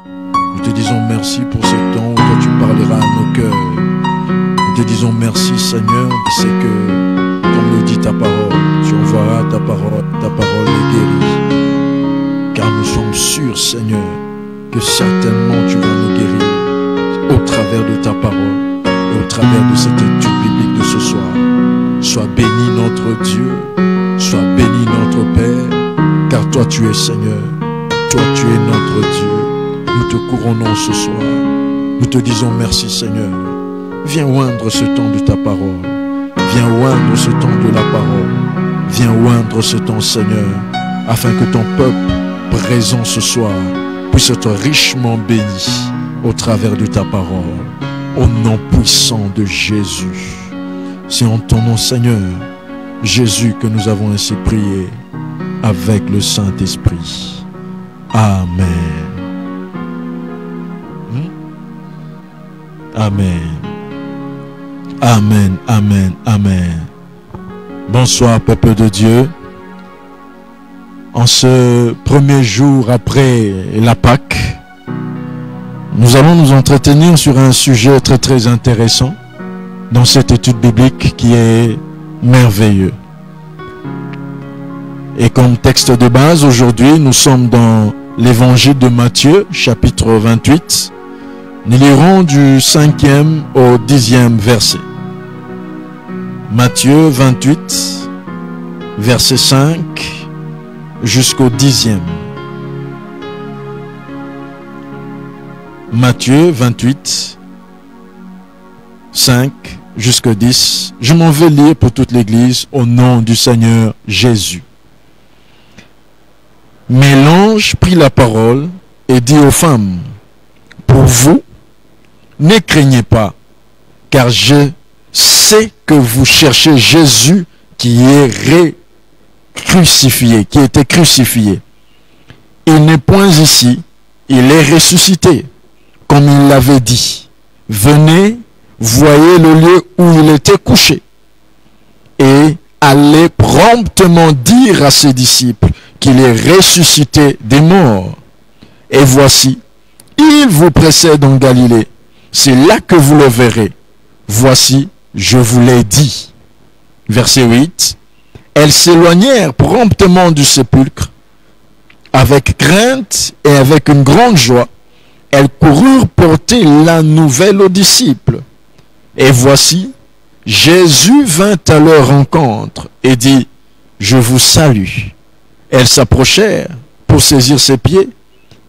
Nous te disons merci pour ce temps où toi tu parleras à nos cœurs. Nous te disons merci Seigneur, c'est que, comme le dit ta parole, tu envoieras ta parole est guérie. Car nous sommes sûrs Seigneur, que certainement tu vas nous guérir au travers de ta parole et au travers de cette étude biblique de ce soir. Sois béni notre Dieu, sois béni notre Père, car toi tu es Seigneur, toi tu es notre Dieu. Nous te couronnons ce soir, nous te disons merci Seigneur. Viens oindre ce temps de ta parole, viens oindre ce temps de la parole, viens oindre ce temps Seigneur, afin que ton peuple présent ce soir puisse être richement béni au travers de ta parole, au nom puissant de Jésus. C'est en ton nom Seigneur, Jésus, que nous avons ainsi prié avec le Saint-Esprit. Amen. Amen. Amen, amen, amen. Bonsoir peuple de Dieu. En ce premier jour après la Pâque, nous allons nous entretenir sur un sujet très très intéressant dans cette étude biblique qui est merveilleux. Et comme texte de base, aujourd'hui, nous sommes dans l'évangile de Matthieu, chapitre 28. Nous lirons du 5e au 10e verset. Matthieu 28, verset 5 jusqu'au 10e. Matthieu 28, 5 jusqu'au 10. Je m'en vais lire pour toute l'Église au nom du Seigneur Jésus. Mais l'ange prit la parole et dit aux femmes, pour vous, ne craignez pas, car je sais que vous cherchez Jésus qui est crucifié, qui était crucifié. Il n'est point ici, il est ressuscité, comme il l'avait dit. Venez, voyez le lieu où il était couché, et allez promptement dire à ses disciples qu'il est ressuscité des morts. Et voici, il vous précède en Galilée. C'est là que vous le verrez. Voici, je vous l'ai dit. Verset 8. Elles s'éloignèrent promptement du sépulcre. Avec crainte et avec une grande joie, elles coururent porter la nouvelle aux disciples. Et voici, Jésus vint à leur rencontre et dit, je vous salue. Elles s'approchèrent pour saisir ses pieds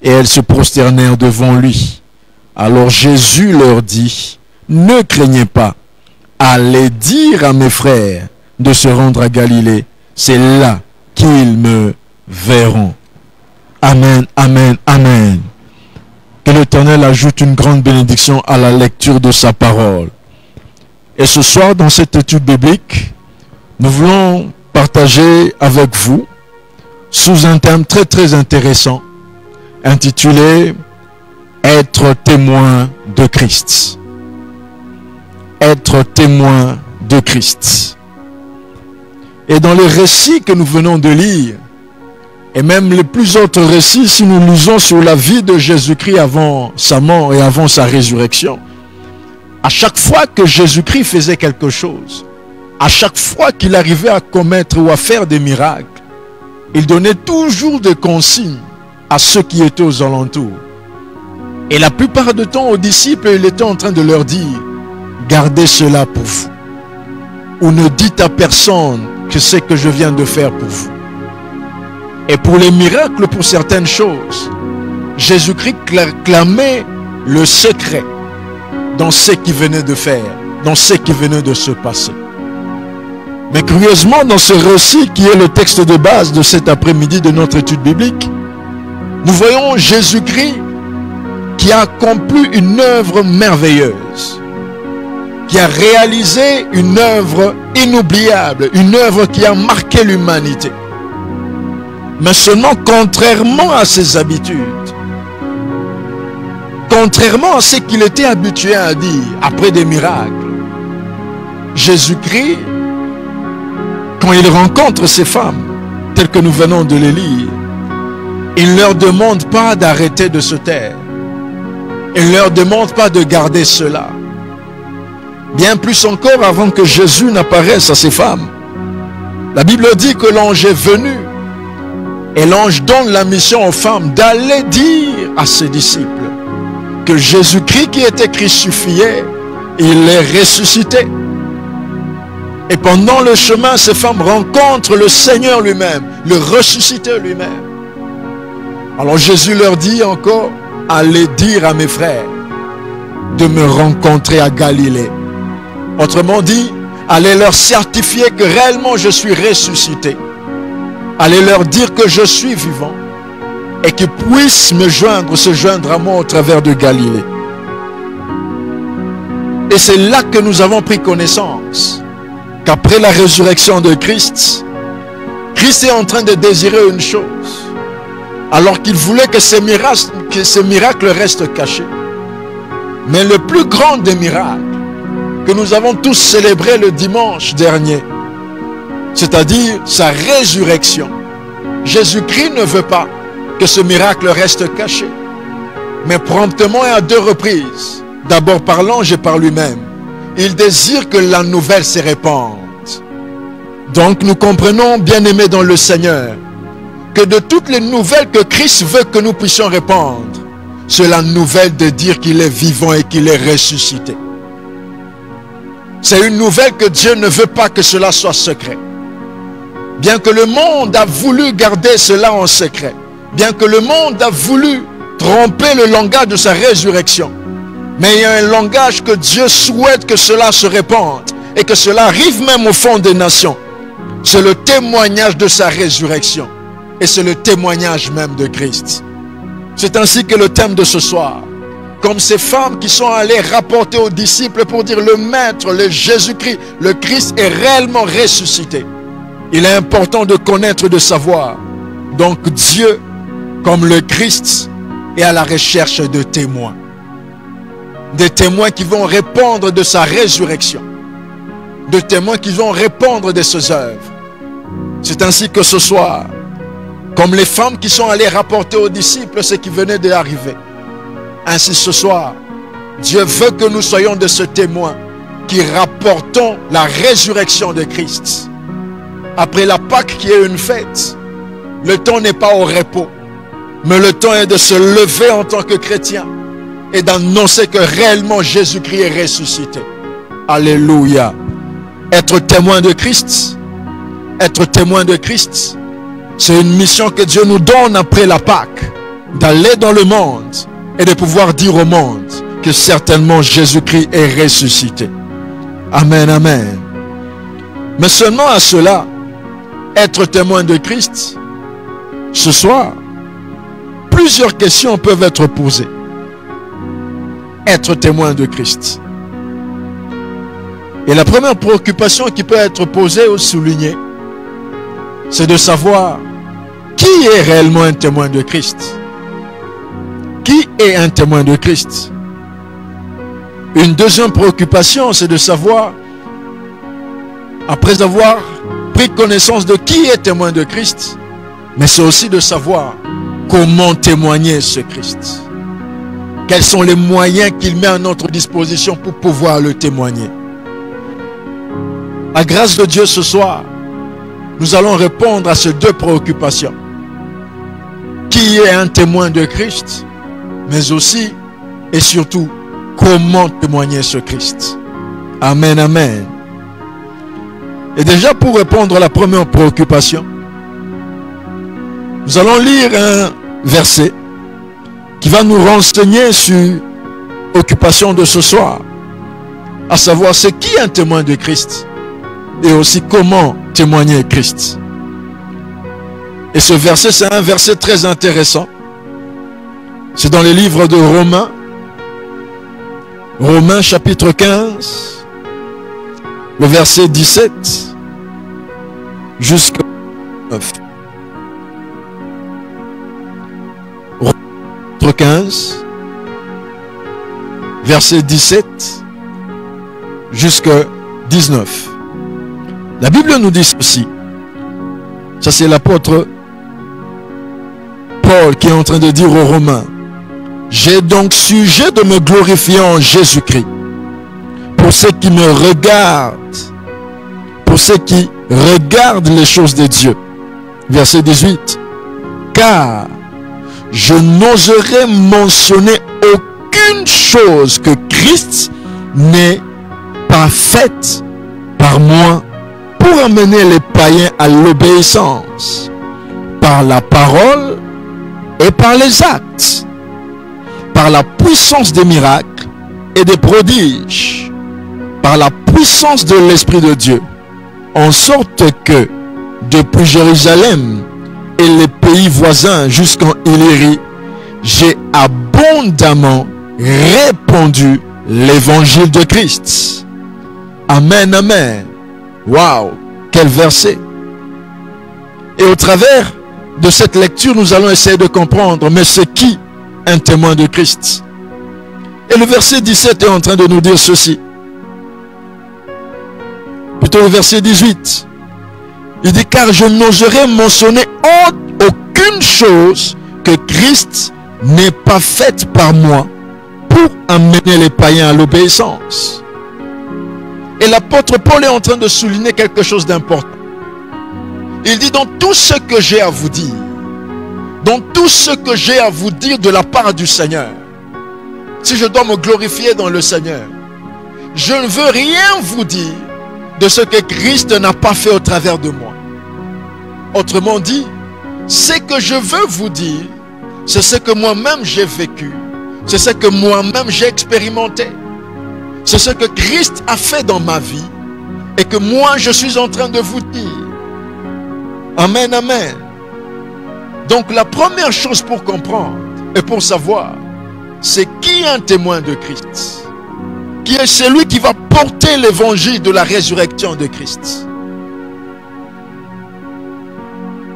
et elles se prosternèrent devant lui. Alors Jésus leur dit, ne craignez pas, allez dire à mes frères de se rendre à Galilée, c'est là qu'ils me verront. Amen, amen, amen. Que l'Éternel ajoute une grande bénédiction à la lecture de sa parole. Et ce soir, dans cette étude biblique, nous voulons partager avec vous, sous un thème très très intéressant, intitulé « Être témoin de Christ ». Être témoin de Christ. Et dans les récits que nous venons de lire, et même les plus autres récits, si nous lisons sur la vie de Jésus-Christ avant sa mort et avant sa résurrection, à chaque fois que Jésus-Christ faisait quelque chose, à chaque fois qu'il arrivait à commettre ou à faire des miracles, il donnait toujours des consignes à ceux qui étaient aux alentours. Et la plupart du temps, aux disciples, il était en train de leur dire, gardez cela pour vous. Ou ne dites à personne que c'est que je viens de faire pour vous. Et pour les miracles, pour certaines choses, Jésus-Christ clamait le secret dans ce qu'il venait de faire, dans ce qui venait de se passer. Mais curieusement, dans ce récit qui est le texte de base de cet après-midi de notre étude biblique, nous voyons Jésus-Christ qui a accompli une œuvre merveilleuse, qui a réalisé une œuvre inoubliable, une œuvre qui a marqué l'humanité. Mais seulement contrairement à ses habitudes, contrairement à ce qu'il était habitué à dire après des miracles, Jésus-Christ, quand il rencontre ces femmes, telles que nous venons de les lire, il ne leur demande pas d'arrêter de se taire. Et ne leur demande pas de garder cela. Bien plus encore avant que Jésus n'apparaisse à ces femmes. La Bible dit que l'ange est venu. Et l'ange donne la mission aux femmes d'aller dire à ses disciples que Jésus-Christ qui était crucifié, il est ressuscité. Et pendant le chemin, ces femmes rencontrent le Seigneur lui-même, le ressuscité lui-même. Alors Jésus leur dit encore, allez dire à mes frères de me rencontrer à Galilée. Autrement dit, allez leur certifier que réellement je suis ressuscité. Allez leur dire que je suis vivant et qu'ils puissent se joindre à moi au travers de Galilée. Et c'est là que nous avons pris connaissance qu'après la résurrection de Christ, Christ est en train de désirer une chose, alors qu'il voulait que ces miracles restent cachés. Mais le plus grand des miracles que nous avons tous célébré le dimanche dernier, c'est-à-dire sa résurrection. Jésus-Christ ne veut pas que ce miracle reste caché, mais promptement et à 2 reprises, d'abord par l'ange et par lui-même, il désire que la nouvelle se répande. Donc nous comprenons, bien-aimés dans le Seigneur, que de toutes les nouvelles que Christ veut que nous puissions répandre, c'est la nouvelle de dire qu'il est vivant et qu'il est ressuscité. C'est une nouvelle que Dieu ne veut pas que cela soit secret. Bien que le monde a voulu garder cela en secret, bien que le monde a voulu tromper le langage de sa résurrection, mais il y a un langage que Dieu souhaite que cela se répande et que cela arrive même au fond des nations. C'est le témoignage de sa résurrection et c'est le témoignage même de Christ. C'est ainsi que le thème de ce soir, comme ces femmes qui sont allées rapporter aux disciples pour dire le Maître, le Jésus-Christ, le Christ est réellement ressuscité. Il est important de connaître, de savoir. Donc Dieu, comme le Christ, est à la recherche de témoins. Des témoins qui vont répondre de sa résurrection. De témoins qui vont répondre de ses œuvres. C'est ainsi que ce soir, comme les femmes qui sont allées rapporter aux disciples ce qui venait d'arriver, ainsi ce soir, Dieu veut que nous soyons de ce témoin qui rapportons la résurrection de Christ. Après la Pâque qui est une fête, le temps n'est pas au repos, mais le temps est de se lever en tant que chrétien et d'annoncer que réellement Jésus-Christ est ressuscité. Alléluia. Être témoin de Christ, c'est une mission que Dieu nous donne après la Pâque, d'aller dans le monde et de pouvoir dire au monde que certainement Jésus-Christ est ressuscité. Amen, amen. Mais seulement à cela, être témoin de Christ, ce soir, plusieurs questions peuvent être posées. Être témoin de Christ. Et la première préoccupation qui peut être posée ou soulignée, c'est de savoir qui est réellement un témoin de Christ. Qui est un témoin de Christ? Une deuxième préoccupation, c'est de savoir, après avoir pris connaissance de qui est témoin de Christ, mais c'est aussi de savoir comment témoigner ce Christ. Quels sont les moyens qu'il met à notre disposition pour pouvoir le témoigner. À grâce de Dieu ce soir, nous allons répondre à ces deux préoccupations. Qui est un témoin de Christ, mais aussi et surtout, comment témoigner ce Christ. Amen, amen. Et déjà pour répondre à la première préoccupation, nous allons lire un verset qui va nous renseigner sur l'occupation de ce soir, à savoir c'est qui un témoin de Christ et aussi comment témoigner Christ. Et ce verset, c'est un verset très intéressant. C'est dans les livres de Romains. Romains chapitre 15, le verset 17 jusqu'au 9. Romains chapitre 15, verset 17 jusqu'au 19. La Bible nous dit ceci. Ça c'est l'apôtre Paul qui est en train de dire aux Romains. J'ai donc sujet de me glorifier en Jésus-Christ pour ceux qui me regardent, pour ceux qui regardent les choses de Dieu. Verset 18. Car je n'oserais mentionner aucune chose que Christ n'ait pas faite par moi pour amener les païens à l'obéissance, par la parole et par les actes, par la puissance des miracles et des prodiges, par la puissance de l'Esprit de Dieu, en sorte que depuis Jérusalem et les pays voisins jusqu'en Illyrie, j'ai abondamment répandu l'évangile de Christ. Amen, amen. Waouh, quel verset. Et au travers de cette lecture, nous allons essayer de comprendre, mais c'est qui un témoin de Christ? Et le verset 17 est en train de nous dire ceci. Plutôt le verset 18. Il dit, car je n'oserais mentionner aucune chose que Christ n'ait pas faite par moi pour amener les païens à l'obéissance. Et l'apôtre Paul est en train de souligner quelque chose d'important. Il dit, dans tout ce que j'ai à vous dire, dans tout ce que j'ai à vous dire de la part du Seigneur, si je dois me glorifier dans le Seigneur, je ne veux rien vous dire de ce que Christ n'a pas fait au travers de moi. Autrement dit, ce que je veux vous dire, c'est ce que moi-même j'ai vécu, c'est ce que moi-même j'ai expérimenté, c'est ce que Christ a fait dans ma vie et que moi je suis en train de vous dire. Amen, amen. Donc la première chose pour comprendre et pour savoir, c'est qui est un témoin de Christ, qui est celui qui va porter l'évangile de la résurrection de Christ.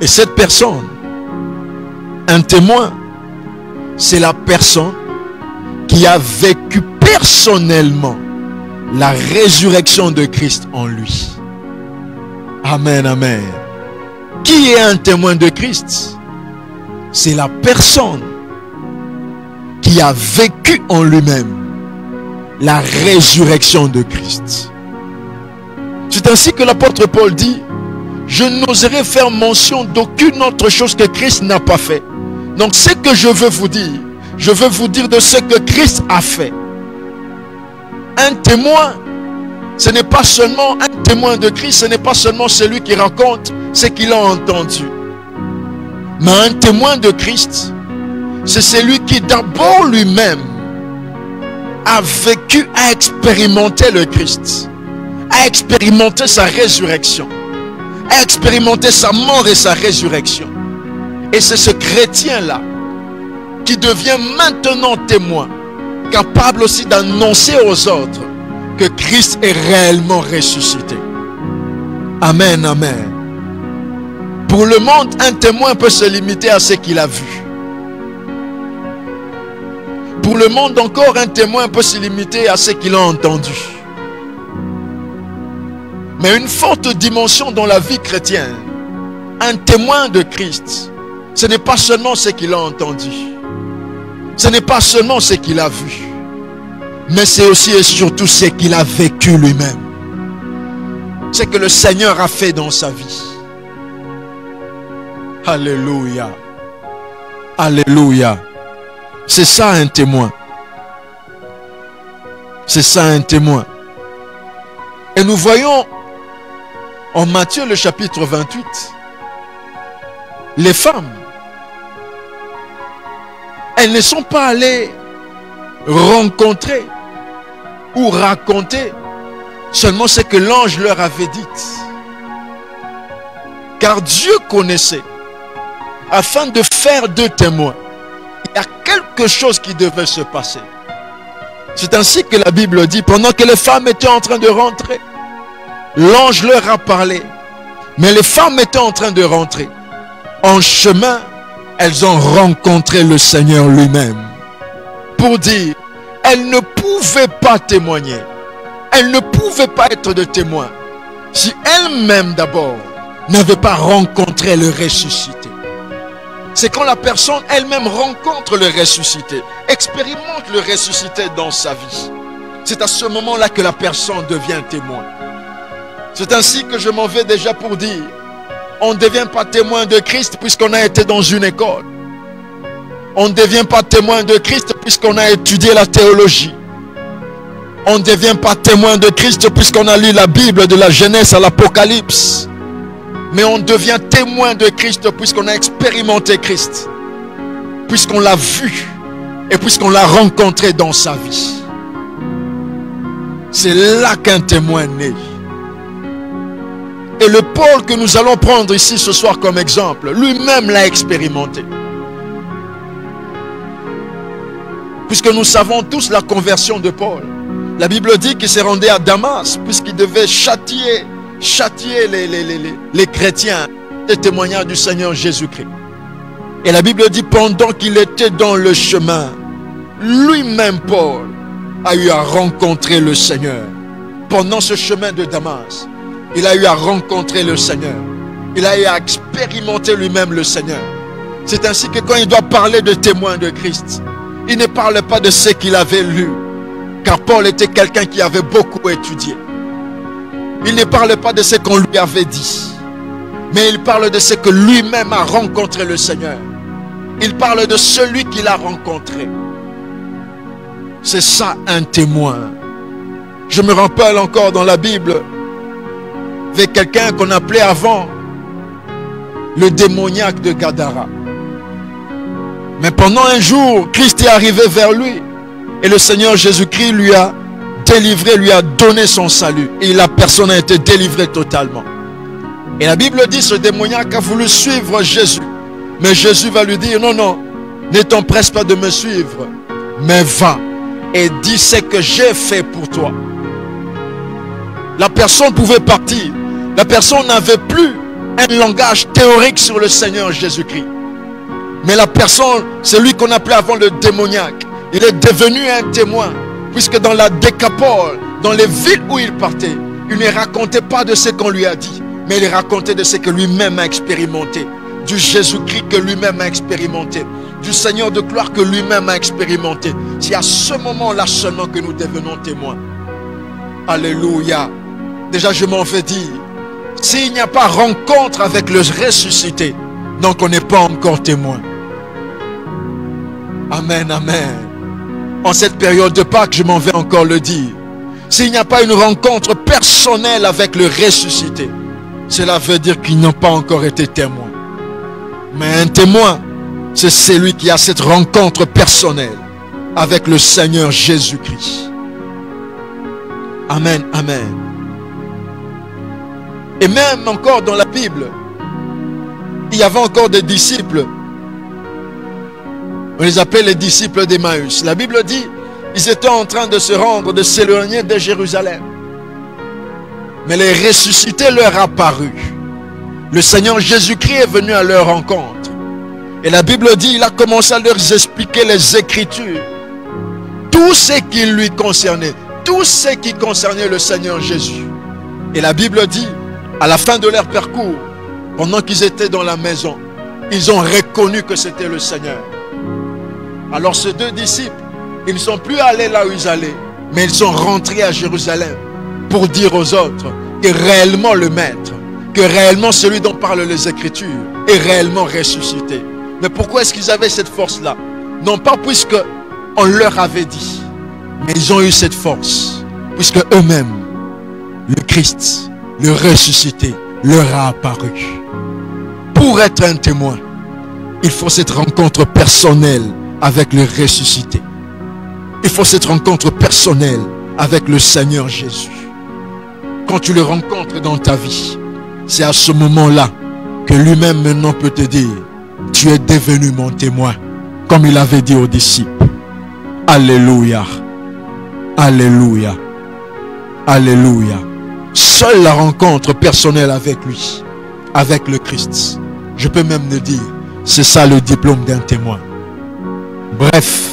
Et cette personne, un témoin, c'est la personne qui a vécu personnellement la résurrection de Christ en lui. Amen, amen. Qui est un témoin de Christ? C'est la personne qui a vécu en lui-même la résurrection de Christ. C'est ainsi que l'apôtre Paul dit, je n'oserais faire mention d'aucune autre chose que Christ n'a pas fait. Donc ce que je veux vous dire de ce que Christ a fait. Un témoin, ce n'est pas seulement un témoin de Christ, ce n'est pas seulement celui qui raconte ce qu'il a entendu. Mais un témoin de Christ, c'est celui qui d'abord lui-même a vécu, a expérimenté le Christ, a expérimenté sa résurrection, a expérimenté sa mort et sa résurrection. Et c'est ce chrétien-là qui devient maintenant témoin, capable aussi d'annoncer aux autres que Christ est réellement ressuscité. Amen, amen. Pour le monde, un témoin peut se limiter à ce qu'il a vu. Pour le monde encore, un témoin peut se limiter à ce qu'il a entendu. Mais une forte dimension dans la vie chrétienne, un témoin de Christ, ce n'est pas seulement ce qu'il a entendu, ce n'est pas seulement ce qu'il a vu, mais c'est aussi et surtout ce qu'il a vécu lui-même, ce que le Seigneur a fait dans sa vie. Alléluia. Alléluia. C'est ça un témoin. C'est ça un témoin. Et nous voyons en Matthieu le chapitre 28, les femmes, elles ne sont pas allées rencontrer ou raconter seulement ce que l'ange leur avait dit. Car Dieu connaissait, afin de faire deux témoins, il y a quelque chose qui devait se passer. C'est ainsi que la Bible dit, pendant que les femmes étaient en train de rentrer, l'ange leur a parlé, mais les femmes étaient en train de rentrer. En chemin, elles ont rencontré le Seigneur lui-même pour dire, elles ne pouvaient pas témoigner, elles ne pouvaient pas être de témoins si elles-mêmes d'abord n'avaient pas rencontré le ressuscité. C'est quand la personne elle-même rencontre le ressuscité, expérimente le ressuscité dans sa vie. C'est à ce moment-là que la personne devient témoin. C'est ainsi que je m'en vais déjà pour dire, on ne devient pas témoin de Christ puisqu'on a été dans une école. On ne devient pas témoin de Christ puisqu'on a étudié la théologie. On ne devient pas témoin de Christ puisqu'on a lu la Bible de la Genèse à l'Apocalypse. Mais on devient témoin de Christ puisqu'on a expérimenté Christ. Puisqu'on l'a vu et puisqu'on l'a rencontré dans sa vie. C'est là qu'un témoin naît. Et le Paul que nous allons prendre ici ce soir comme exemple, lui-même l'a expérimenté. Puisque nous savons tous la conversion de Paul. La Bible dit qu'il s'est rendu à Damas, puisqu'il devait châtier les chrétiens, les témoignages du Seigneur Jésus-Christ. Et la Bible dit, pendant qu'il était dans le chemin, lui-même Paul a eu à rencontrer le Seigneur. Pendant ce chemin de Damas, il a eu à rencontrer le Seigneur. Il a eu à expérimenter lui-même le Seigneur. C'est ainsi que quand il doit parler de témoins de Christ, il ne parle pas de ce qu'il avait lu, car Paul était quelqu'un qui avait beaucoup étudié. Il ne parle pas de ce qu'on lui avait dit, mais il parle de ce que lui-même a rencontré le Seigneur. Il parle de celui qu'il a rencontré. C'est ça un témoin. Je me rappelle encore dans la Bible avec quelqu'un qu'on appelait avant le démoniaque de Gadara. Mais pendant un jour, Christ est arrivé vers lui et le Seigneur Jésus-Christ lui a délivré, lui a donné son salut. Et la personne a été délivrée totalement. Et la Bible dit, ce démoniaque a voulu suivre Jésus. Mais Jésus va lui dire, non, non, ne t'empresse pas de me suivre, mais va et dis ce que j'ai fait pour toi. La personne pouvait partir. La personne n'avait plus un langage théorique sur le Seigneur Jésus-Christ. Mais la personne, c'est lui qu'on appelait avant le démoniaque. Il est devenu un témoin. Puisque dans la Décapole, dans les villes où il partait, il ne racontait pas de ce qu'on lui a dit, mais il racontait de ce que lui-même a expérimenté. Du Jésus-Christ que lui-même a expérimenté. Du Seigneur de gloire que lui-même a expérimenté. C'est à ce moment-là seulement que nous devenons témoins. Alléluia. Déjà je m'en fais dire, s'il n'y a pas rencontre avec le ressuscité, donc on n'est pas encore témoin. Amen, amen. En cette période de Pâques, je m'en vais encore le dire. S'il n'y a pas une rencontre personnelle avec le ressuscité, cela veut dire qu'ils n'ont pas encore été témoins. Mais un témoin, c'est celui qui a cette rencontre personnelle avec le Seigneur Jésus-Christ. Amen, amen. Et même encore dans la Bible, il y avait encore des disciples. On les appelle les disciples d'Emmaüs. La Bible dit, ils étaient en train de se rendre, de s'éloigner de Jérusalem. Mais les ressuscités leur apparut. Le Seigneur Jésus-Christ est venu à leur rencontre. Et la Bible dit, il a commencé à leur expliquer les Écritures. Tout ce qui lui concernait. Tout ce qui concernait le Seigneur Jésus. Et la Bible dit, à la fin de leur parcours, pendant qu'ils étaient dans la maison, ils ont reconnu que c'était le Seigneur. Alors ces deux disciples, ils ne sont plus allés là où ils allaient, mais ils sont rentrés à Jérusalem pour dire aux autres que réellement le Maître, que réellement celui dont parlent les Écritures est réellement ressuscité. Mais pourquoi est-ce qu'ils avaient cette force-là? Non pas puisque on leur avait dit, mais ils ont eu cette force, puisque eux-mêmes, le Christ, le ressuscité, leur a apparu. Pour être un témoin, il faut cette rencontre personnelle avec le ressuscité. Il faut cette rencontre personnelle avec le Seigneur Jésus. Quand tu le rencontres dans ta vie, c'est à ce moment-là que lui-même maintenant peut te dire, tu es devenu mon témoin, comme il avait dit aux disciples. Alléluia. Alléluia. Alléluia. Seule la rencontre personnelle avec lui, avec le Christ, je peux même le dire, c'est ça le diplôme d'un témoin. Bref,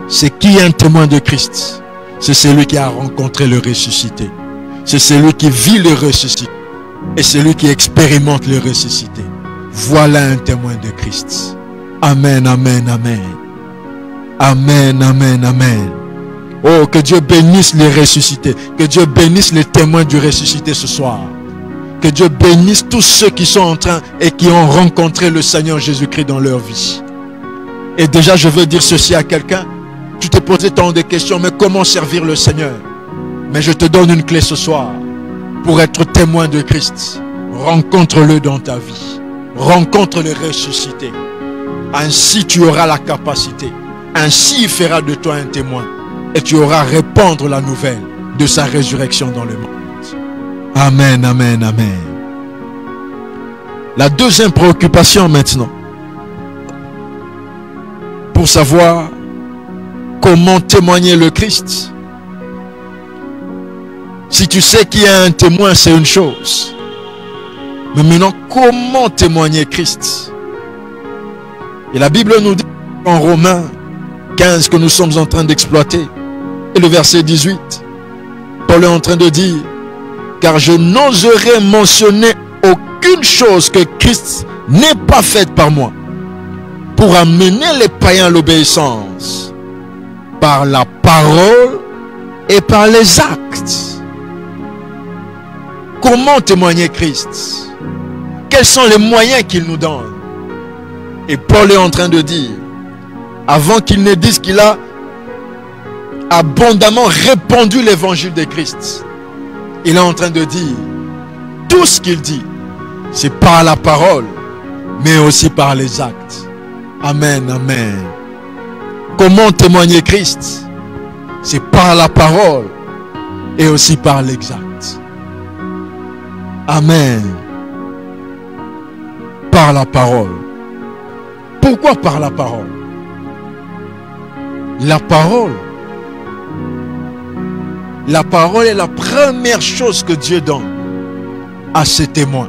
c'est qui est un témoin de Christ? C'est celui qui a rencontré le ressuscité. C'est celui qui vit le ressuscité. Et celui qui expérimente le ressuscité. Voilà un témoin de Christ. Amen, amen, amen. Amen, amen, amen. Oh, que Dieu bénisse les ressuscités. Que Dieu bénisse les témoins du ressuscité ce soir. Que Dieu bénisse tous ceux qui sont en train et qui ont rencontré le Seigneur Jésus-Christ dans leur vie. Et déjà, je veux dire ceci à quelqu'un. Tu te posais tant de questions, mais comment servir le Seigneur? Mais je te donne une clé ce soir pour être témoin de Christ. Rencontre-le dans ta vie. Rencontre le ressuscité. Ainsi, tu auras la capacité. Ainsi, il fera de toi un témoin. Et tu auras à répandre la nouvelle de sa résurrection dans le monde. Amen, amen, amen. La deuxième préoccupation maintenant, pour savoir comment témoigner le Christ. Si tu sais qu'il y a un témoin, c'est une chose. Mais maintenant, comment témoigner Christ? Et la Bible nous dit en Romains 15 que nous sommes en train d'exploiter. Et le verset 18, Paul est en train de dire: car je n'oserais mentionner aucune chose que Christ n'ait pas faite par moi pour amener les païens à l'obéissance par la parole et par les actes. Comment témoigner Christ? Quels sont les moyens qu'il nous donne? Et Paul est en train de dire, avant qu'il ne dise qu'il a abondamment répandu l'évangile de Christ, il est en train de dire, tout ce qu'il dit, c'est par la parole, mais aussi par les actes. Amen, amen. Comment témoigner Christ? C'est par la parole et aussi par les actes. Amen. Par la parole. Pourquoi par la parole? La parole est la première chose que Dieu donne à ses témoins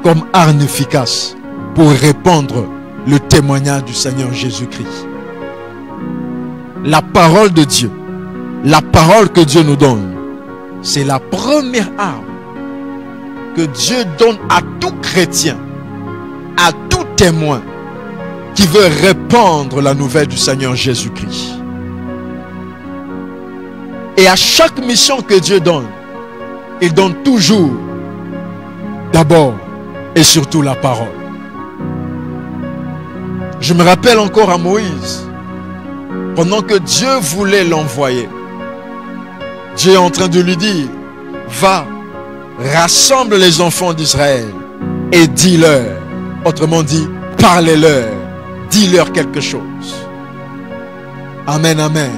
comme arme efficace pour répandre le témoignage du Seigneur Jésus-Christ. La parole de Dieu, la parole que Dieu nous donne, c'est la première arme que Dieu donne à tout chrétien, à tout témoin qui veut répandre la nouvelle du Seigneur Jésus-Christ. Et à chaque mission que Dieu donne, il donne toujours d'abord et surtout la parole. Je me rappelle encore à Moïse, pendant que Dieu voulait l'envoyer, Dieu est en train de lui dire, va, rassemble les enfants d'Israël et dis-leur, autrement dit, parlez-leur, dis-leur quelque chose. Amen, amen.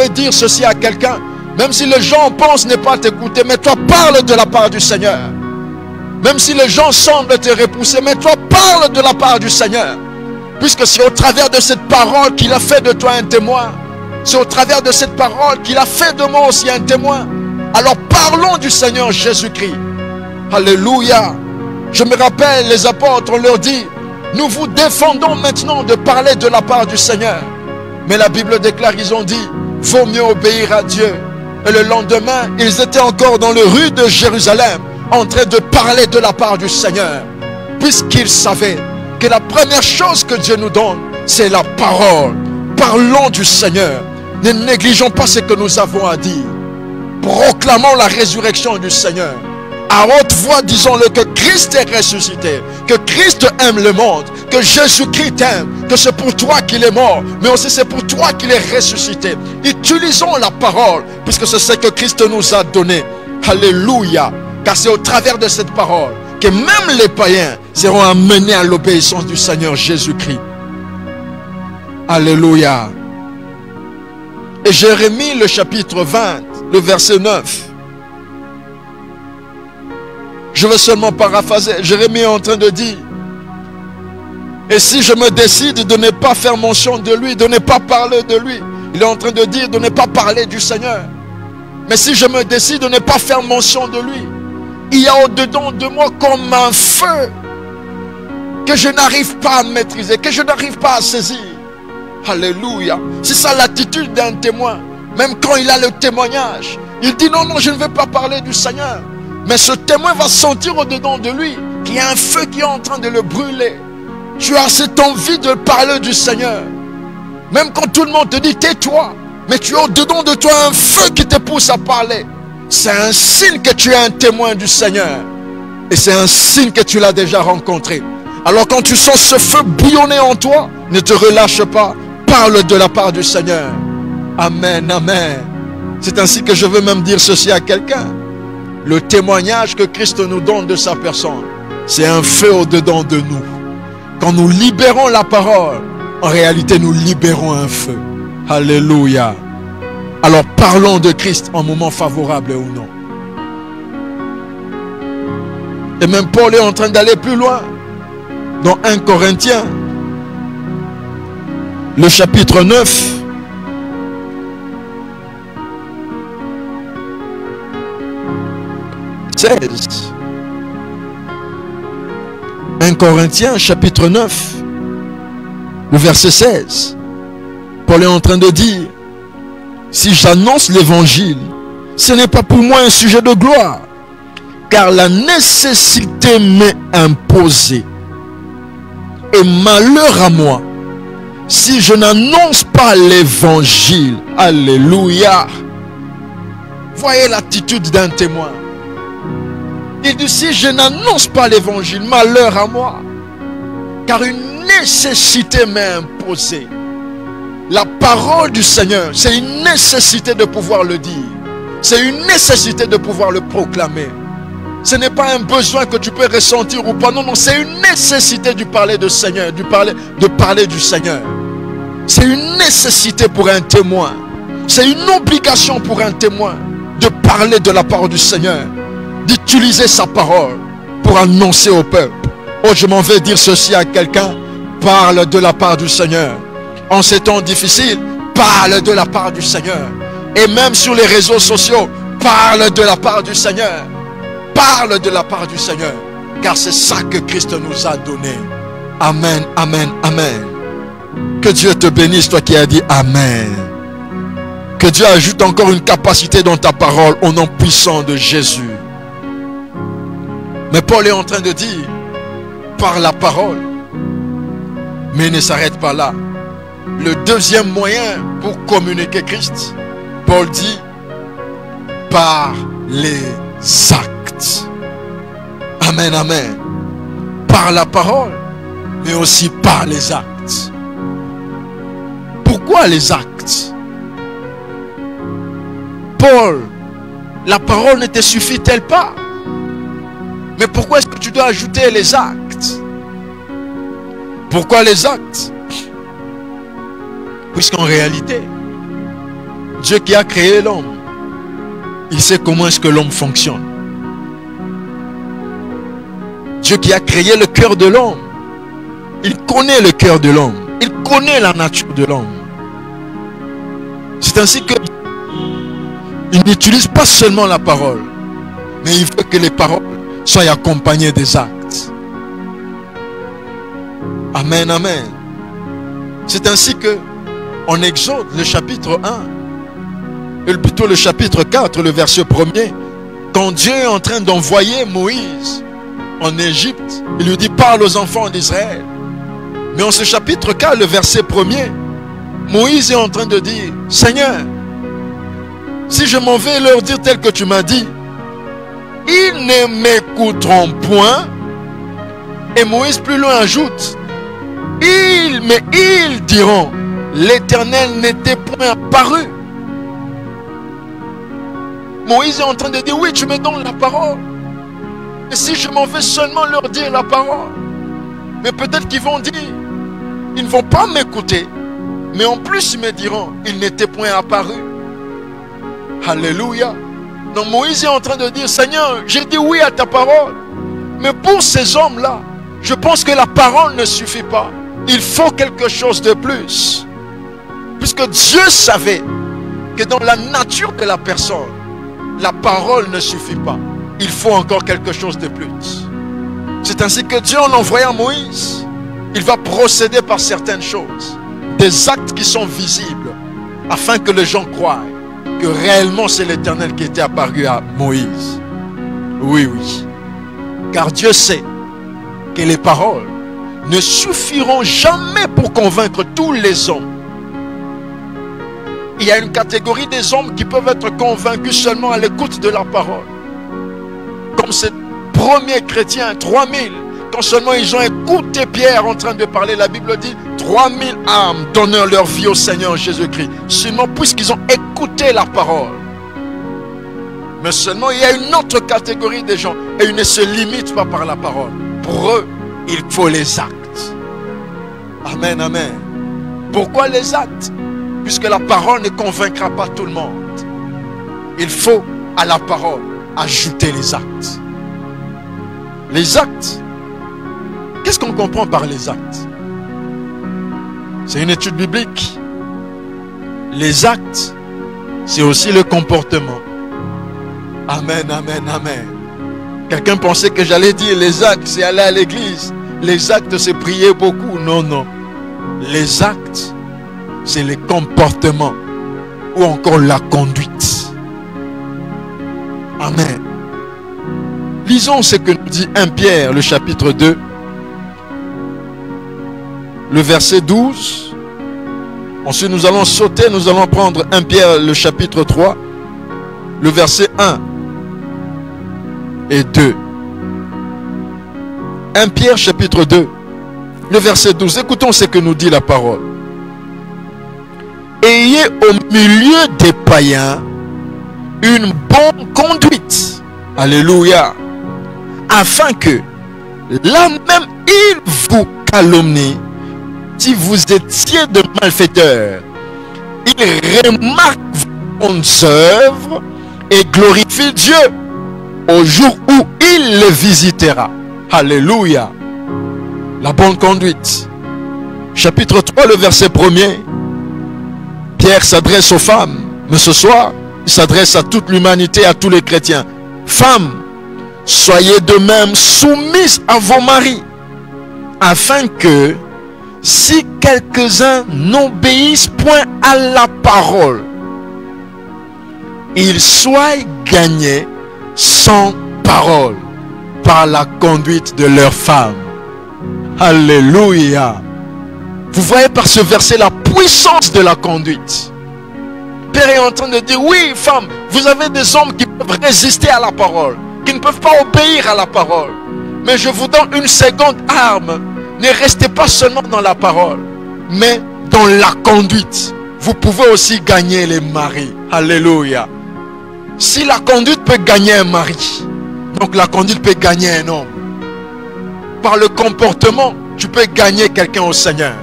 veux dire ceci à quelqu'un. Même si les gens pensent ne pas t'écouter, mais toi parle de la part du Seigneur. Même si les gens semblent te repousser, mais toi parle de la part du Seigneur. Puisque c'est au travers de cette parole qu'il a fait de toi un témoin. C'est au travers de cette parole qu'il a fait de moi aussi un témoin. Alors parlons du Seigneur Jésus-Christ. Alléluia. Je me rappelle, les apôtres, on leur dit, nous vous défendons maintenant de parler de la part du Seigneur. Mais la Bible déclare, ils ont dit, vaut mieux obéir à Dieu. Et le lendemain, ils étaient encore dans les rues de Jérusalem, en train de parler de la part du Seigneur. Puisqu'ils savaient que la première chose que Dieu nous donne, c'est la parole. Parlons du Seigneur. Ne négligeons pas ce que nous avons à dire. Proclamons la résurrection du Seigneur. À haute voix, disons-le, que Christ est ressuscité, que Christ aime le monde, que Jésus-Christ t'aime, que c'est pour toi qu'il est mort, mais aussi c'est pour toi qu'il est ressuscité. Utilisons la parole, puisque c'est ce que Christ nous a donné. Alléluia. Car c'est au travers de cette parole que même les païens seront amenés à l'obéissance du Seigneur Jésus-Christ. Alléluia. Et Jérémie, le chapitre 20, le verset 9. Je vais seulement paraphraser. Jérémie est en train de dire, et si je me décide de ne pas faire mention de lui, de ne pas parler de lui, il est en train de dire de ne pas parler du Seigneur. Mais si je me décide de ne pas faire mention de lui, il y a au-dedans de moi comme un feu que je n'arrive pas à maîtriser, que je n'arrive pas à saisir. Alléluia. C'est ça l'attitude d'un témoin. Même quand il a le témoignage, il dit non, non, je ne vais pas parler du Seigneur. Mais ce témoin va sentir au-dedans de lui qu'il y a un feu qui est en train de le brûler. Tu as cette envie de parler du Seigneur. Même quand tout le monde te dit tais-toi, mais tu as au-dedans de toi un feu qui te pousse à parler. C'est un signe que tu es un témoin du Seigneur. Et c'est un signe que tu l'as déjà rencontré. Alors quand tu sens ce feu bouillonner en toi, ne te relâche pas. Parle de la part du Seigneur. Amen, amen. C'est ainsi que je veux même dire ceci à quelqu'un. Le témoignage que Christ nous donne de sa personne, c'est un feu au-dedans de nous. Quand nous libérons la parole, en réalité nous libérons un feu. Alléluia. Alors parlons de Christ en moment favorable ou non. Et même Paul est en train d'aller plus loin. Dans 1 Corinthiens, le chapitre 9. (16). 1 Corinthiens, chapitre 9, le verset 16. Paul est en train de dire, si j'annonce l'évangile, ce n'est pas pour moi un sujet de gloire, car la nécessité m'est imposée. Et malheur à moi, si je n'annonce pas l'évangile. Alléluia. Voyez l'attitude d'un témoin. Il dit, si je n'annonce pas l'évangile, malheur à moi, car une nécessité m'est imposée. La parole du Seigneur, c'est une nécessité de pouvoir le dire. C'est une nécessité de pouvoir le proclamer. Ce n'est pas un besoin que tu peux ressentir ou pas. Non, non, c'est une nécessité de parler du Seigneur, de parler du Seigneur. C'est une nécessité pour un témoin. C'est une obligation pour un témoin de parler de la parole du Seigneur, d'utiliser sa parole pour annoncer au peuple. Oh, je m'en vais dire ceci à quelqu'un. Parle de la part du Seigneur. En ces temps difficiles, parle de la part du Seigneur. Et même sur les réseaux sociaux, parle de la part du Seigneur. Parle de la part du Seigneur. Car c'est ça que Christ nous a donné. Amen, amen, amen. Que Dieu te bénisse, toi qui as dit Amen. Que Dieu ajoute encore une capacité dans ta parole au nom puissant de Jésus. Mais Paul est en train de dire, par la parole. Mais il ne s'arrête pas là. Le deuxième moyen pour communiquer Christ, Paul dit, par les actes. Amen, amen. Par la parole, mais aussi par les actes. Pourquoi les actes? Paul, la parole ne te suffit-elle pas? Mais pourquoi est-ce que tu dois ajouter les actes? Pourquoi les actes? Puisqu'en réalité, Dieu qui a créé l'homme, il sait comment est-ce que l'homme fonctionne. Dieu qui a créé le cœur de l'homme, il connaît le cœur de l'homme. Il connaît la nature de l'homme. C'est ainsi que il n'utilise pas seulement la parole, mais il veut que les paroles soient accompagnées des actes. Amen, amen. C'est ainsi que en Exode, le chapitre 1, et plutôt le chapitre 4, le verset 1er, quand Dieu est en train d'envoyer Moïse en Égypte, il lui dit: parle aux enfants d'Israël. Mais en ce chapitre 4, le verset 1er, Moïse est en train de dire: Seigneur, si je m'en vais leur dire tel que tu m'as dit, ils ne m'écouteront point. Et Moïse plus loin ajoute: ils diront, l'Éternel n'était point apparu. Moïse est en train de dire: oui, tu me donnes la parole. Et si je m'en vais seulement leur dire la parole, mais peut-être qu'ils vont dire, ils ne vont pas m'écouter. Mais en plus, ils me diront, il n'était point apparu. Alléluia. Donc Moïse est en train de dire: Seigneur, j'ai dit oui à ta parole. Mais pour ces hommes-là, je pense que la parole ne suffit pas. Il faut quelque chose de plus. Puisque Dieu savait que dans la nature de la personne, la parole ne suffit pas. Il faut encore quelque chose de plus. C'est ainsi que Dieu, en envoyant Moïse, il va procéder par certaines choses, des actes qui sont visibles, afin que les gens croient que réellement c'est l'Éternel qui était apparu à Moïse. Oui, oui. Car Dieu sait que les paroles ne suffiront jamais pour convaincre tous les hommes. Il y a une catégorie des hommes qui peuvent être convaincus seulement à l'écoute de la parole. Comme ces premiers chrétiens, 3000, quand seulement ils ont écouté Pierre en train de parler, la Bible dit 3000 âmes donnèrent leur vie au Seigneur Jésus-Christ. Seulement puisqu'ils ont écouté la parole. Mais seulement il y a une autre catégorie de gens et ils ne se limitent pas par la parole. Pour eux, il faut les actes. Amen, amen. Pourquoi les actes? Puisque la parole ne convaincra pas tout le monde. Il faut à la parole ajouter les actes. Les actes, qu'est-ce qu'on comprend par les actes? C'est une étude biblique. Les actes, c'est aussi le comportement. Amen, amen, amen. Quelqu'un pensait que j'allais dire les actes, c'est aller à l'église. Les actes, c'est prier beaucoup. Non, non. Les actes, c'est les comportements ou encore la conduite. Amen. Lisons ce que nous dit 1 Pierre, le chapitre 2, le verset 12. Ensuite, nous allons sauter, nous allons prendre 1 Pierre, le chapitre 3, le verset 1 et 2. 1 Pierre, chapitre 2, le verset 12. Écoutons ce que nous dit la parole. Ayez au milieu des païens une bonne conduite. Alléluia. Afin que, là même, ils vous calomnient si vous étiez de malfaiteurs. Ils remarquent vos bonnes œuvres et glorifient Dieu au jour où il les visitera. Alléluia. La bonne conduite. Chapitre 3, le verset 1er. Pierre s'adresse aux femmes, mais ce soir, il s'adresse à toute l'humanité, à tous les chrétiens. Femmes, soyez de même soumises à vos maris, afin que, si quelques-uns n'obéissent point à la parole, ils soient gagnés sans parole par la conduite de leurs femmes. Alléluia. Vous voyez par ce verset la puissance de la conduite. Père est en train de dire: oui, femmes, vous avez des hommes qui peuvent résister à la parole, qui ne peuvent pas obéir à la parole. Mais je vous donne une seconde arme. Ne restez pas seulement dans la parole, mais dans la conduite. Vous pouvez aussi gagner les maris. Alléluia. Si la conduite peut gagner un mari, donc la conduite peut gagner un homme. Par le comportement, tu peux gagner quelqu'un au Seigneur.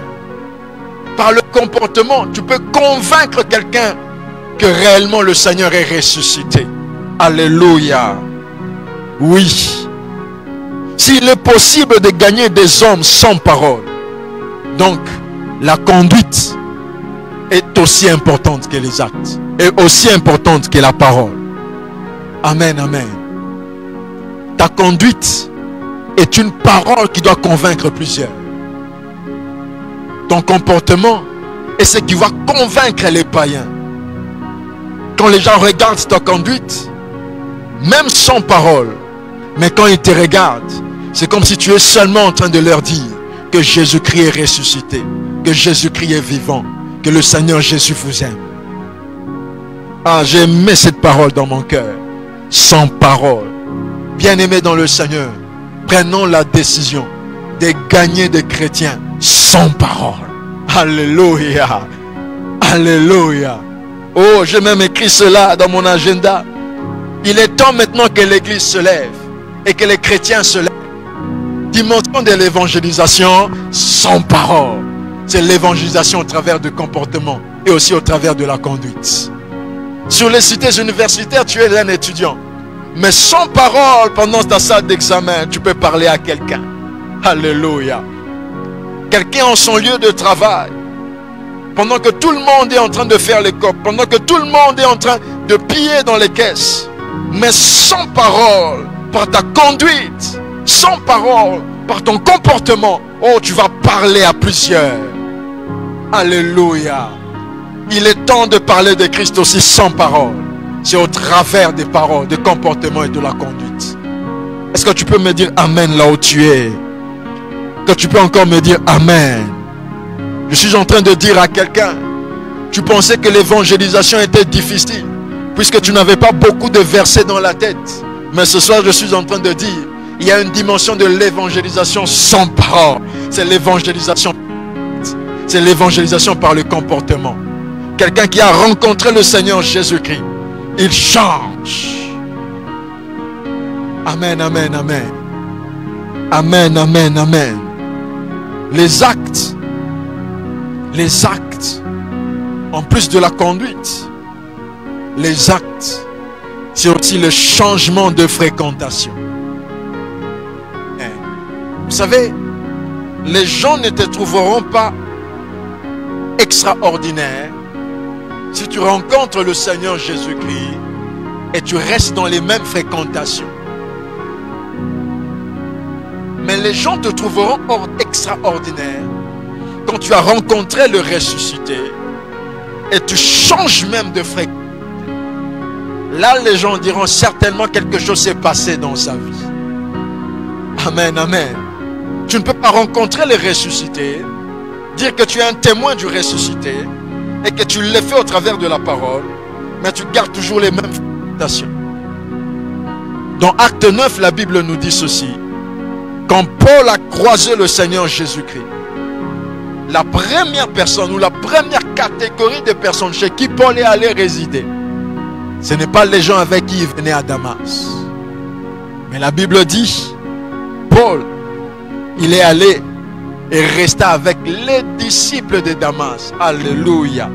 Par le comportement, tu peux convaincre quelqu'un que réellement le Seigneur est ressuscité. Alléluia. Oui. S'il est possible de gagner des hommes sans parole, donc la conduite est aussi importante que les actes, et aussi importante que la parole. Amen, amen. Ta conduite est une parole qui doit convaincre plusieurs. Ton comportement est ce qui va convaincre les païens. Quand les gens regardent ta conduite, même sans parole, mais quand ils te regardent, c'est comme si tu es seulement en train de leur dire que Jésus-Christ est ressuscité, que Jésus-Christ est vivant, que le Seigneur Jésus vous aime. Ah, j'ai aimé cette parole dans mon cœur. Sans parole. Bien-aimés dans le Seigneur, prenons la décision de gagner des chrétiens sans parole. Alléluia. Alléluia. Oh, j'ai même écrit cela dans mon agenda. Il est temps maintenant que l'Église se lève et que les chrétiens se lèvent. Dimension de l'évangélisation sans parole. C'est l'évangélisation au travers du comportement et aussi au travers de la conduite. Sur les cités universitaires, tu es un étudiant. Mais sans parole, pendant ta salle d'examen, tu peux parler à quelqu'un. Alléluia. Quelqu'un en son lieu de travail. Pendant que tout le monde est en train de faire les copes. Pendant que tout le monde est en train de piller dans les caisses. Mais sans parole, par ta conduite, sans parole, par ton comportement, oh, tu vas parler à plusieurs. Alléluia. Il est temps de parler de Christ aussi sans parole. C'est au travers des paroles, des comportements et de la conduite. Est-ce que tu peux me dire Amen là où tu es? Que tu peux encore me dire Amen? Je suis en train de dire à quelqu'un, tu pensais que l'évangélisation était difficile, puisque tu n'avais pas beaucoup de versets dans la tête. Mais ce soir, je suis en train de dire, il y a une dimension de l'évangélisation sans parole. C'est l'évangélisation. C'est l'évangélisation par le comportement. Quelqu'un qui a rencontré le Seigneur Jésus-Christ, il change. Amen, amen, amen. Amen, amen, amen. Les actes, en plus de la conduite, les actes, c'est aussi le changement de fréquentation. Vous savez, les gens ne te trouveront pas extraordinaire si tu rencontres le Seigneur Jésus-Christ et tu restes dans les mêmes fréquentations. Mais les gens te trouveront extraordinaire quand tu as rencontré le ressuscité et tu changes même de fréquence. Là, les gens diront certainement quelque chose s'est passé dans sa vie. Amen, amen. Tu ne peux pas rencontrer le ressuscité, dire que tu es un témoin du ressuscité et que tu l'as fait au travers de la parole, mais tu gardes toujours les mêmes fréquentations. Dans Acte 9, la Bible nous dit ceci. Quand Paul a croisé le Seigneur Jésus-Christ, la première personne ou la première catégorie de personnes chez qui Paul est allé résider, ce n'est pas les gens avec qui il venait à Damas. Mais la Bible dit, Paul, il est allé et resta avec les disciples de Damas. Alléluia.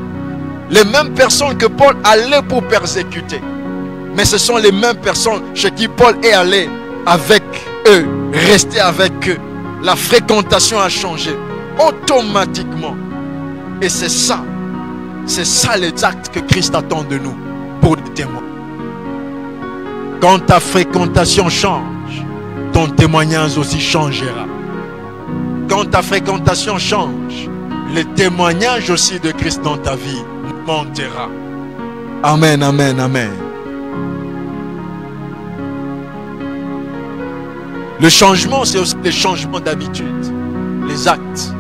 Les mêmes personnes que Paul allait pour persécuter. Mais ce sont les mêmes personnes chez qui Paul est allé avec eux, rester avec eux. La fréquentation a changé automatiquement. Et c'est ça les actes que Christ attend de nous pour des témoins. Quand ta fréquentation change, ton témoignage aussi changera. Quand ta fréquentation change, le témoignage aussi de Christ dans ta vie montera. Amen, amen, amen. Le changement, c'est aussi le changement d'habitude. Les actes.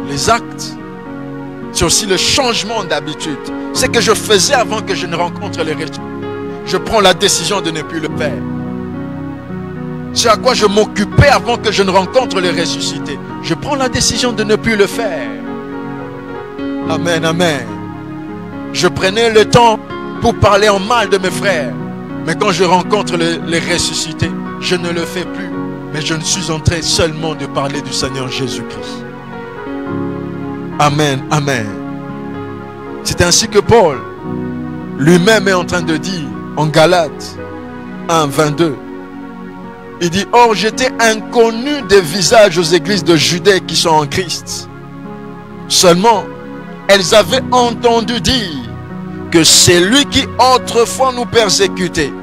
Les actes, c'est aussi le changement d'habitude. Ce que je faisais avant que je ne rencontre les ressuscités, je prends la décision de ne plus le faire. C'est à quoi je m'occupais avant que je ne rencontre les ressuscités. Je prends la décision de ne plus le faire. Amen, amen. Je prenais le temps pour parler en mal de mes frères. Mais quand je rencontre les ressuscités, je ne le fais plus. Mais je ne suis en train seulement de parler du Seigneur Jésus-Christ. Amen, amen. C'est ainsi que Paul lui-même est en train de dire en Galates 1, 22. Il dit, or j'étais inconnu des visages aux églises de Judée qui sont en Christ. Seulement, elles avaient entendu dire que celui qui autrefois nous persécutait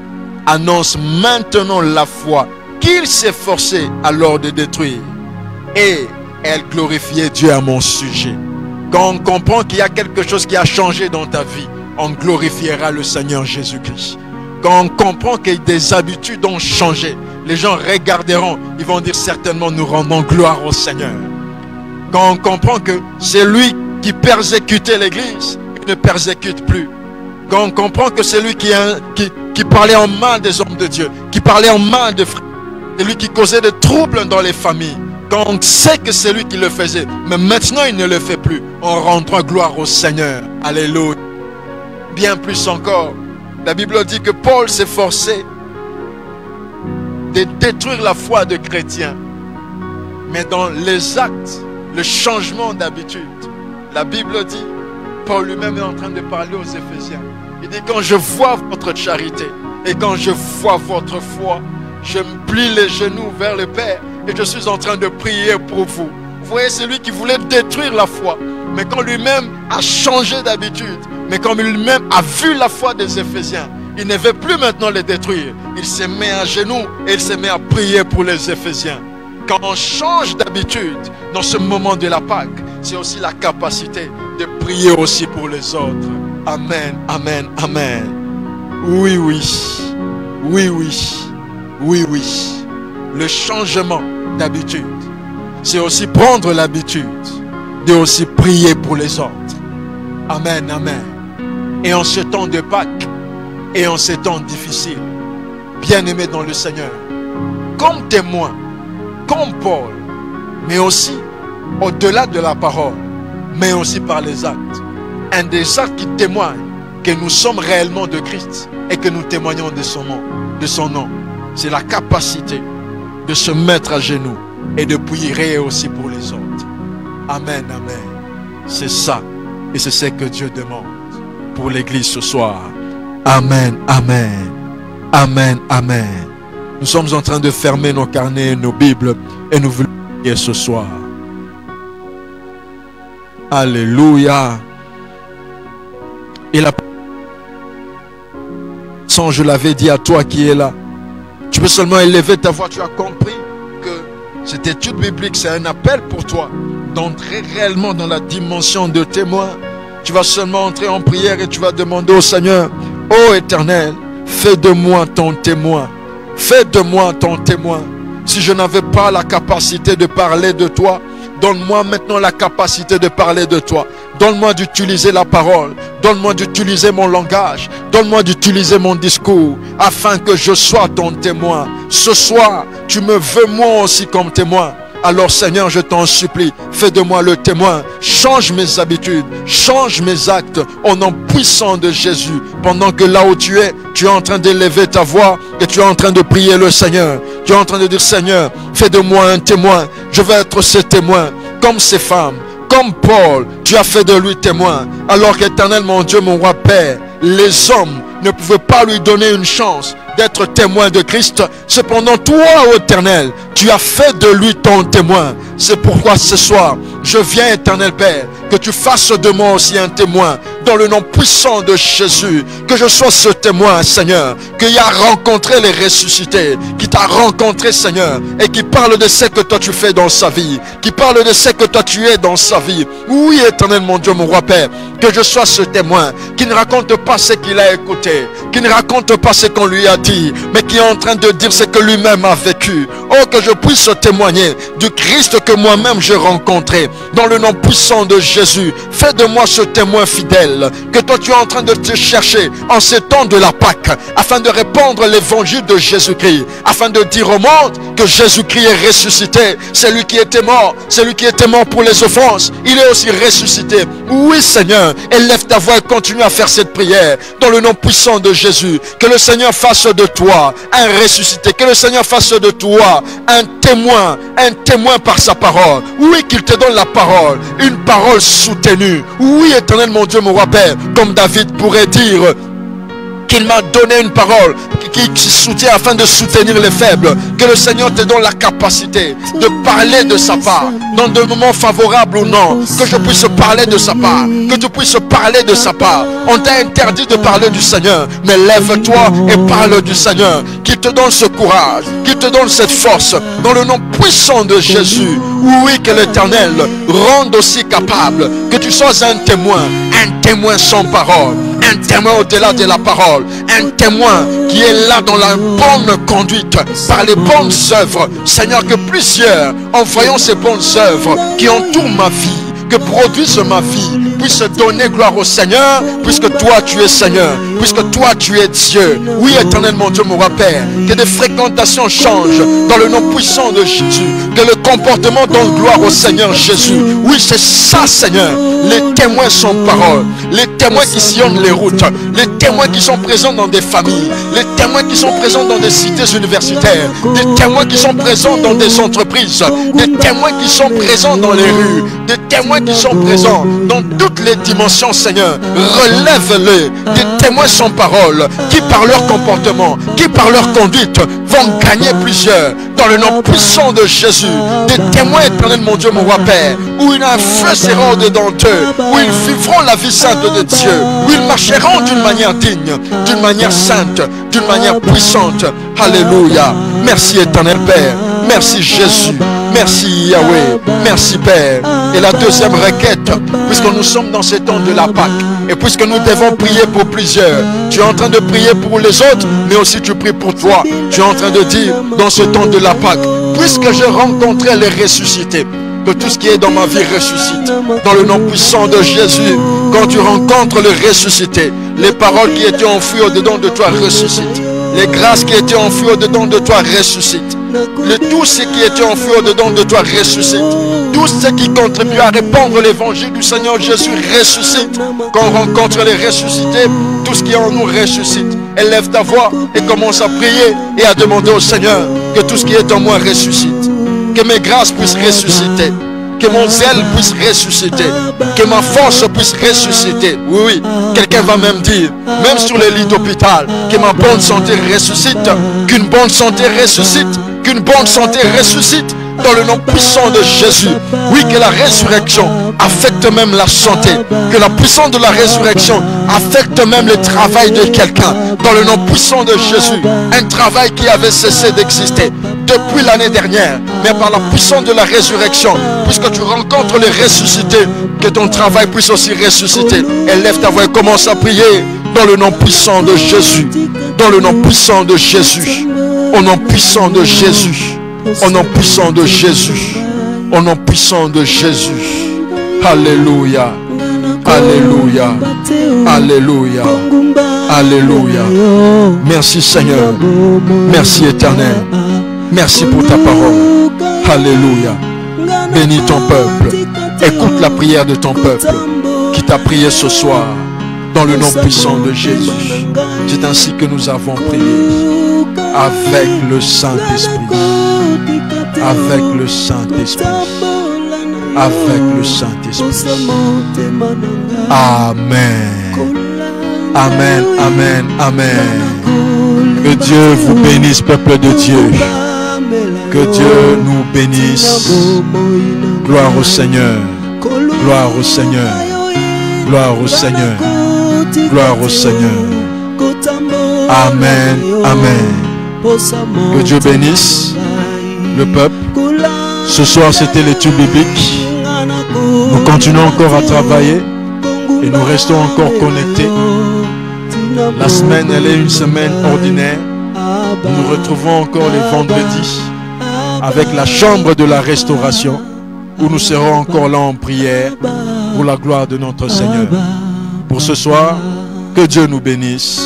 annonce maintenant la foi qu'il s'efforçait alors de détruire. Et elles glorifiaient Dieu à mon sujet. Quand on comprend qu'il y a quelque chose qui a changé dans ta vie, on glorifiera le Seigneur Jésus-Christ. Quand on comprend que des habitudes ont changé, les gens regarderont, ils vont dire certainement nous rendons gloire au Seigneur. Quand on comprend que c'est lui qui persécutait l'église, il ne persécute plus. Quand on comprend que c'est lui qui parlait en mal des hommes de Dieu, qui parlait en mal de frères, c'est lui qui causait des troubles dans les familles. Quand on sait que c'est lui qui le faisait, mais maintenant il ne le fait plus, on rendra gloire au Seigneur. Alléluia. Bien plus encore, la Bible dit que Paul s'efforçait de détruire la foi de chrétiens. Mais dans les actes, le changement d'habitude, la Bible dit, Paul lui-même est en train de parler aux Éphésiens. Il dit, quand je vois votre charité et quand je vois votre foi, je me plie les genoux vers le Père et je suis en train de prier pour vous. Vous voyez, c'est lui qui voulait détruire la foi. Mais quand lui-même a changé d'habitude, mais quand lui-même a vu la foi des Éphésiens, il ne veut plus maintenant les détruire. Il se met à genoux et il se met à prier pour les Éphésiens. Quand on change d'habitude dans ce moment de la Pâque, c'est aussi la capacité de prier aussi pour les autres. Amen, amen, amen. Oui, oui, oui, oui, oui, oui. Le changement d'habitude, c'est aussi prendre l'habitude de aussi prier pour les autres. Amen, amen. Et en ce temps de Pâques, et en ces temps difficiles, bien-aimés dans le Seigneur, comme témoin, comme Paul, mais aussi au-delà de la parole, mais aussi par les actes. Un des actes qui témoigne que nous sommes réellement de Christ et que nous témoignons de son nom, c'est la capacité de se mettre à genoux et de prier aussi pour les autres. Amen, amen. C'est ça et c'est ce que Dieu demande pour l'église ce soir. Amen, amen, amen, amen. Nous sommes en train de fermer nos carnets, nos Bibles et nous voulons prier ce soir. Alléluia. Et la sans, je l'avais dit à toi qui es là, tu peux seulement élever ta voix. Tu as compris que cette étude biblique, c'est un appel pour toi d'entrer réellement dans la dimension de témoin. Tu vas seulement entrer en prière et tu vas demander au Seigneur, ô Éternel, fais de moi ton témoin. Fais de moi ton témoin. Si je n'avais pas la capacité de parler de toi, donne-moi maintenant la capacité de parler de toi. Donne-moi d'utiliser la parole. Donne-moi d'utiliser mon langage. Donne-moi d'utiliser mon discours afin que je sois ton témoin. Ce soir, tu me veux moi aussi comme témoin. Alors Seigneur, je t'en supplie, fais de moi le témoin. Change mes habitudes, change mes actes au nom puissant de Jésus. Pendant que là où tu es en train d'élever ta voix et tu es en train de prier le Seigneur. Tu es en train de dire, Seigneur, fais de moi un témoin. Je veux être ce témoin, comme ces femmes, comme Paul. Tu as fait de lui témoin. Alors qu'Éternel, mon Dieu, mon roi Père, les hommes ne pouvaient pas lui donner une chance d'être témoin de Christ. Cependant, toi, ô Éternel, tu as fait de lui ton témoin. C'est pourquoi ce soir, je viens, Éternel Père, que tu fasses de moi aussi un témoin, dans le nom puissant de Jésus. Que je sois ce témoin, Seigneur, qui a rencontré les ressuscités, qui t'a rencontré, Seigneur, et qui parle de ce que toi tu fais dans sa vie, qui parle de ce que toi tu es dans sa vie. Oui, Éternel, mon Dieu, mon roi Père, que je sois ce témoin, qui ne raconte pas ce qu'il a écouté, qui ne raconte pas ce qu'on lui a dit, mais qui est en train de dire ce que lui-même a vécu. Oh, que je puisse témoigner du Christ que moi-même j'ai rencontré, dans le nom puissant de Jésus. Fais de moi ce témoin fidèle, que toi tu es en train de te chercher en ces temps de la Pâque, afin de répandre l'évangile de Jésus-Christ, afin de dire au monde que Jésus-Christ est ressuscité. C'est lui qui était mort. C'est lui qui était mort pour les offenses. Il est aussi ressuscité. Oui, Seigneur. Élève ta voix et continue à faire cette prière. Dans le nom puissant de Jésus. Que le Seigneur fasse de toi un ressuscité. Que le Seigneur fasse de toi un témoin par sa parole. Oui, qu'il te donne la parole. Une parole soutenue. Oui, éternel mon Dieu, mon roi Père. Comme David pourrait dire qu'il m'a donné une parole qui soutient afin de soutenir les faibles. Que le Seigneur te donne la capacité de parler de sa part dans des moments favorables ou non. Que je puisse parler de sa part. Que tu puisses parler de sa part. On t'a interdit de parler du Seigneur, mais lève-toi et parle du Seigneur. Qu'il te donne ce courage, qu'il te donne cette force dans le nom puissant de Jésus. Oui, que l'Éternel rende aussi capable que tu sois un témoin sans parole. Un témoin au-delà de la parole. Un témoin qui est là dans la bonne conduite, par les bonnes œuvres. Seigneur, que plusieurs, en voyant ces bonnes œuvres qui entourent ma vie, que produise ma vie, puisse donner gloire au Seigneur, puisque toi tu es Seigneur, puisque toi tu es Dieu. Oui, éternel mon Dieu, mon roi Père, que des fréquentations changent dans le nom puissant de Jésus, que le comportement donne gloire au Seigneur Jésus. Oui, c'est ça, Seigneur, les témoins sans parole, les témoins qui sillonnent les routes, les témoins qui sont présents dans des familles, les témoins qui sont présents dans des cités universitaires, des témoins qui sont présents dans des entreprises, des témoins qui sont présents dans les rues, des témoins qui sont présents dans toutes les dimensions, Seigneur. Relève-les, des témoins sans parole, qui par leur comportement, qui par leur conduite vont gagner plusieurs dans le nom puissant de Jésus. Des témoins, éternel mon Dieu, mon roi Père, où un feu sera au-dedans d'eux, où ils vivront la vie sainte de Dieu, où ils marcheront d'une manière digne, d'une manière sainte, d'une manière puissante. Alléluia. Merci, éternel Père. Merci Jésus. Merci Yahweh. Merci Père. Et la deuxième requête, puisque nous sommes dans ce temps de la Pâque, et puisque nous devons prier pour plusieurs, tu es en train de prier pour les autres, mais aussi tu pries pour toi. Tu es en train de dire, dans ce temps de la Pâque, puisque je rencontrais les ressuscités, que tout ce qui est dans ma vie ressuscite. Dans le nom puissant de Jésus, quand tu rencontres les ressuscités, les paroles qui étaient enfouies au-dedans de toi ressuscitent. Les grâces qui étaient enfouies au-dedans de toi ressuscitent. Tout ce qui était enfoui au-dedans de toi ressuscite. Tout ce qui contribue à répandre l'évangile du Seigneur Jésus ressuscite. Quand on rencontre les ressuscités, tout ce qui est en nous ressuscite. Élève ta voix et commence à prier et à demander au Seigneur que tout ce qui est en moi ressuscite. Que mes grâces puissent ressusciter. Que mon zèle puisse ressusciter. Que ma force puisse ressusciter. Oui, oui. Quelqu'un va même dire, même sur les lits d'hôpital, que ma bonne santé ressuscite. Qu'une bonne santé ressuscite. Qu'une bonne santé ressuscite. Dans le nom puissant de Jésus. Oui, que la résurrection affecte même la santé. Que la puissance de la résurrection affecte même le travail de quelqu'un. Dans le nom puissant de Jésus. Un travail qui avait cessé d'exister depuis l'année dernière. Mais par la puissance de la résurrection, puisque tu rencontres les ressuscités, que ton travail puisse aussi ressusciter. Élève ta voix et commence à prier. Dans le nom puissant de Jésus. Dans le nom puissant de Jésus. Au nom puissant de Jésus. Au nom puissant de Jésus. Au nom puissant de Jésus. Alléluia. Alléluia. Alléluia. Alléluia. Merci Seigneur. Merci Éternel. Merci pour ta parole. Alléluia. Bénis ton peuple. Écoute la prière de ton peuple qui t'a prié ce soir. Dans le nom puissant de Jésus. C'est ainsi que nous avons prié. Avec le Saint-Esprit. Avec le Saint-Esprit. Avec le Saint-Esprit. Amen. Amen, amen, amen. Que Dieu vous bénisse, peuple de Dieu. Que Dieu nous bénisse. Gloire au Seigneur. Gloire au Seigneur. Gloire au Seigneur. Gloire au Seigneur. Amen, amen. Que Dieu bénisse le peuple. Ce soir, c'était l'étude biblique. Nous continuons encore à travailler et nous restons encore connectés. La semaine, elle est une semaine ordinaire. Nous nous retrouvons encore les vendredis avec la chambre de la restauration où nous serons encore là en prière pour la gloire de notre Seigneur. Pour ce soir, que Dieu nous bénisse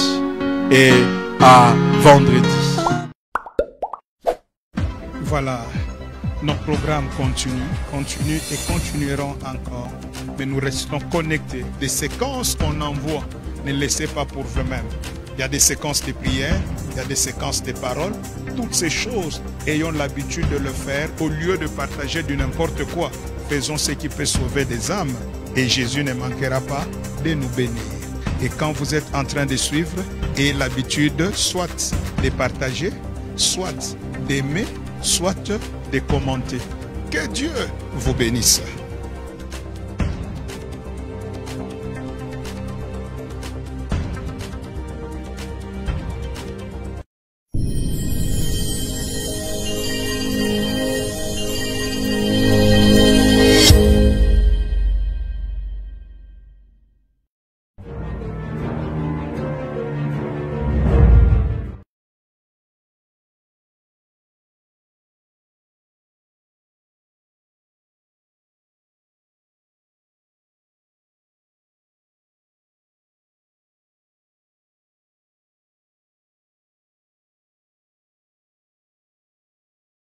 et à vendredi. Voilà, nos programmes continuent et continueront encore. Mais nous restons connectés. Les séquences qu'on envoie, ne laissez pas pour vous-même. Il y a des séquences de prières, il y a des séquences de paroles. Toutes ces choses, ayons l'habitude de le faire au lieu de partager du n'importe quoi. Faisons ce qui peut sauver des âmes et Jésus ne manquera pas de nous bénir. Et quand vous êtes en train de suivre, ayez l'habitude soit de partager, soit d'aimer, soit de commenter. Que Dieu vous bénisse.